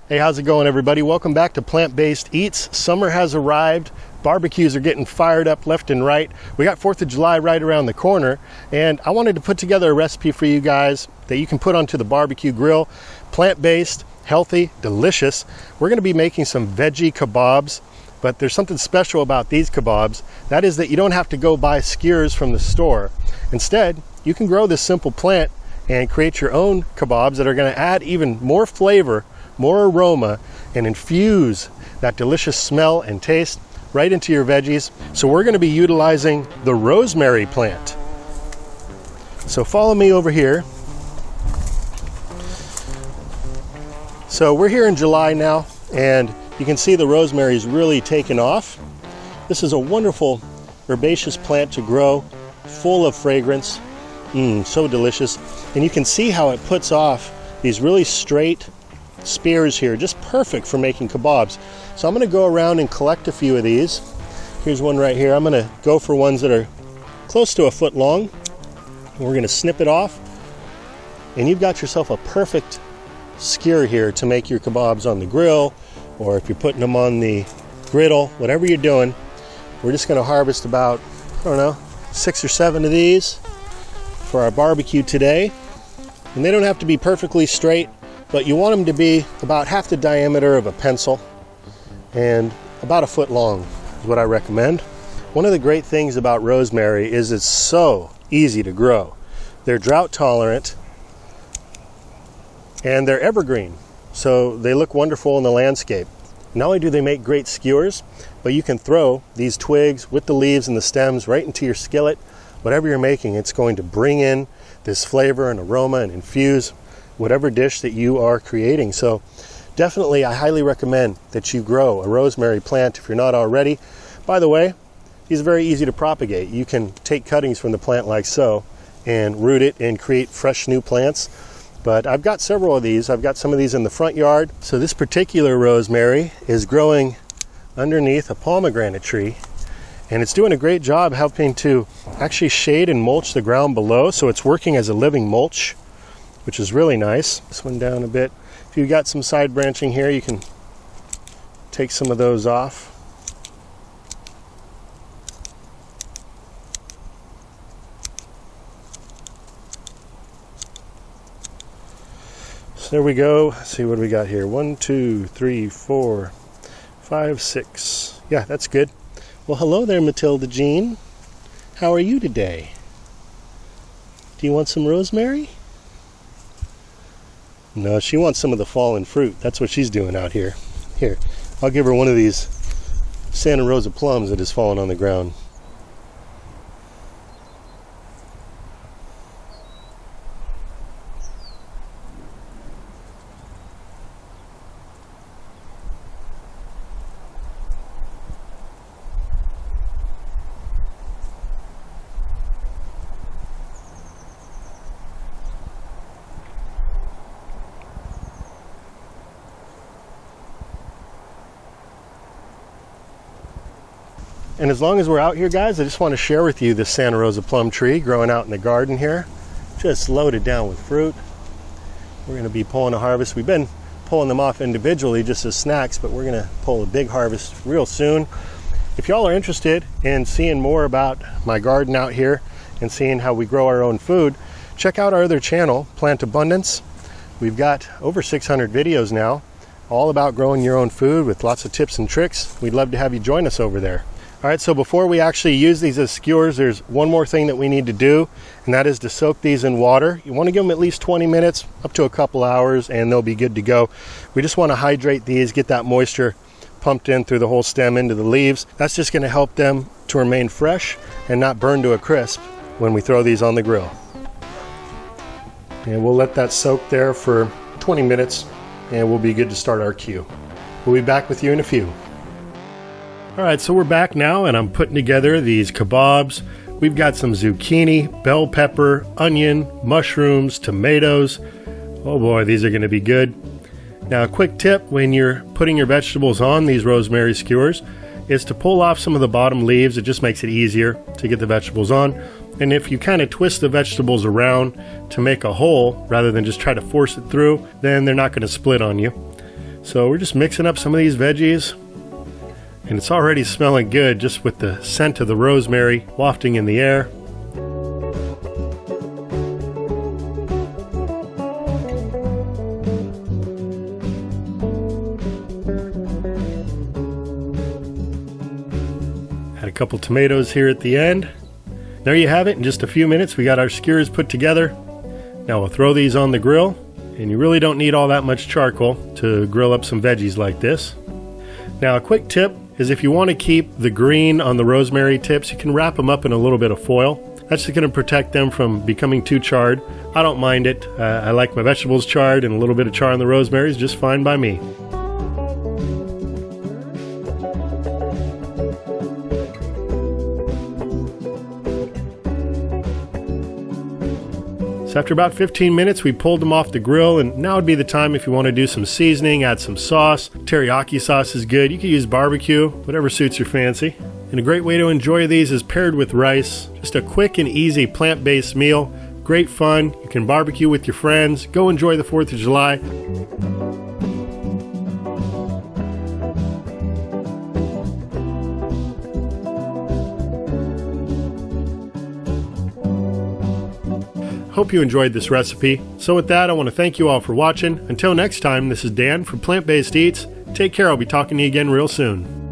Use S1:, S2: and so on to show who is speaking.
S1: Hey, how's it going, everybody? Welcome back to Plant-Based Eats. Summer has arrived. Barbecues are getting fired up left and right. We got 4th of July right around the corner, and I wanted to put together a recipe for you guys that you can put onto the barbecue grill. Plant-based, healthy, delicious. We're going to be making some veggie kabobs, but there's something special about these kabobs. That is that you don't have to go buy skewers from the store. Instead, you can grow this simple plant and create your own kabobs that are going to add even more flavor, more aroma, and infuse that delicious smell and taste right into your veggies. So we're going to be utilizing the rosemary plant. So follow me over here. So we're here in July now, and you can see the rosemary is really taken off. This is a wonderful herbaceous plant to grow, full of fragrance. So delicious. And you can see how it puts off these really straight spears here, just perfect for making kabobs. So I'm going to go around and collect a few of these. Here's one right here. I'm going to go for ones that are close to a foot long. We're going to snip it off, and you've got yourself a perfect skewer here to make your kabobs on the grill, or if you're putting them on the griddle, whatever you're doing. We're just going to harvest about, I don't know, 6 or 7 of these for our barbecue today. And they don't have to be perfectly straight, but you want them to be about half the diameter of a pencil and about a foot long is what I recommend. One of the great things about rosemary is it's so easy to grow. They're drought tolerant and they're evergreen, so they look wonderful in the landscape. Not only do they make great skewers, but you can throw these twigs with the leaves and the stems right into your skillet. Whatever you're making, it's going to bring in this flavor and aroma and infuse whatever dish that you are creating. So definitely I highly recommend that you grow a rosemary plant if you're not already. By the way, these are very easy to propagate. You can take cuttings from the plant like so and root it and create fresh new plants. But I've got several of these. I've got some of these in the front yard. So this particular rosemary is growing underneath a pomegranate tree, and it's doing a great job helping to actually shade and mulch the ground below. So it's working as a living mulch, which is really nice. This one down a bit. If you've got some side branching here, you can take some of those off. So there we go. Let's see what we got here. 1, 2, 3, 4, 5, 6. Yeah, that's good. Well, hello there, Matilda Jean. How are you today? Do you want some rosemary? No, she wants some of the fallen fruit. That's what she's doing out here. Here, I'll give her one of these Santa Rosa plums that has fallen on the ground. And as long as we're out here, guys, I just want to share with you this Santa Rosa plum tree growing out in the garden here. Just loaded down with fruit. We're going to be pulling a harvest. We've been pulling them off individually just as snacks, but we're going to pull a big harvest real soon. If y'all are interested in seeing more about my garden out here and seeing how we grow our own food, check out our other channel, Plant Abundance. We've got over 600 videos now, all about growing your own food with lots of tips and tricks. We'd love to have you join us over there. All right, so before we actually use these as skewers, there's one more thing that we need to do, and that is to soak these in water. You want to give them at least 20 minutes, up to a couple hours, and they'll be good to go. We just want to hydrate these, get that moisture pumped in through the whole stem into the leaves. That's just going to help them to remain fresh and not burn to a crisp when we throw these on the grill. And we'll let that soak there for 20 minutes, and we'll be good to start our queue. We'll be back with you in a few. All right, so we're back now, and I'm putting together these kabobs. We've got some zucchini, bell pepper, onion, mushrooms, tomatoes. Oh boy, these are going to be good. Now, a quick tip when you're putting your vegetables on these rosemary skewers is to pull off some of the bottom leaves. It just makes it easier to get the vegetables on. And if you kind of twist the vegetables around to make a hole rather than just try to force it through, then they're not going to split on you. So we're just mixing up some of these veggies, and it's already smelling good just with the scent of the rosemary wafting in the air. Add a couple tomatoes here at the end. There you have it. In just a few minutes we got our skewers put together. Now we'll throw these on the grill, and you really don't need all that much charcoal to grill up some veggies like this. Now a quick tip is if you want to keep the green on the rosemary tips, you can wrap them up in a little bit of foil. That's just going to protect them from becoming too charred. I don't mind it. I like my vegetables charred, and a little bit of char on the rosemary is just fine by me. So after about 15 minutes, we pulled them off the grill, and now would be the time if you want to do some seasoning, add some sauce. Teriyaki sauce is good. You can use barbecue, whatever suits your fancy. And a great way to enjoy these is paired with rice. Just a quick and easy plant-based meal. Great fun. You can barbecue with your friends. Go enjoy the 4th of July. Hope you enjoyed this recipe. So with that, I want to thank you all for watching. Until next time, this is Dan from Plant Based Eats. Take care. I'll be talking to you again real soon.